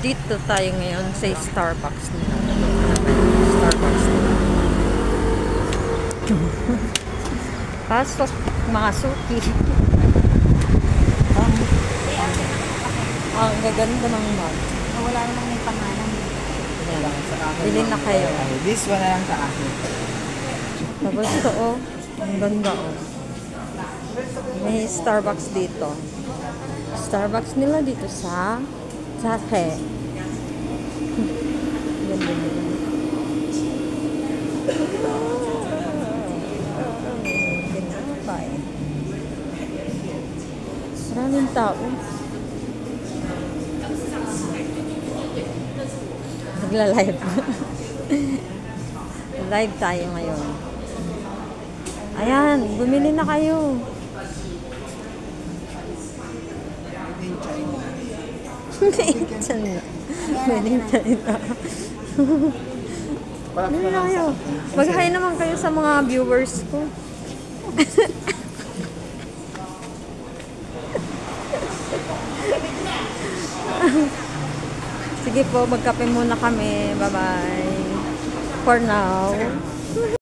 Dito tayo ngayon sa Starbucks nila. Starbucks nila. Pasok, mga suki. Ang gaganda ng mall. Wala namang may pangalan. Bilhin na kayo. This one na lang sa akin. Tapos ito, oh. Ang ganda, oh. May Starbucks dito. Starbucks nila dito sa Jahe. Ganda nila. Ganda pa eh. Maraming tao. Nagla-live. Live tayo ngayon. Ayan, bumili na kayo. Pwedeng China. Bumili na kayo. Mag-hi naman kayo sa mga viewers ko. Sige po, magkape muna kami. Bye-bye. For now.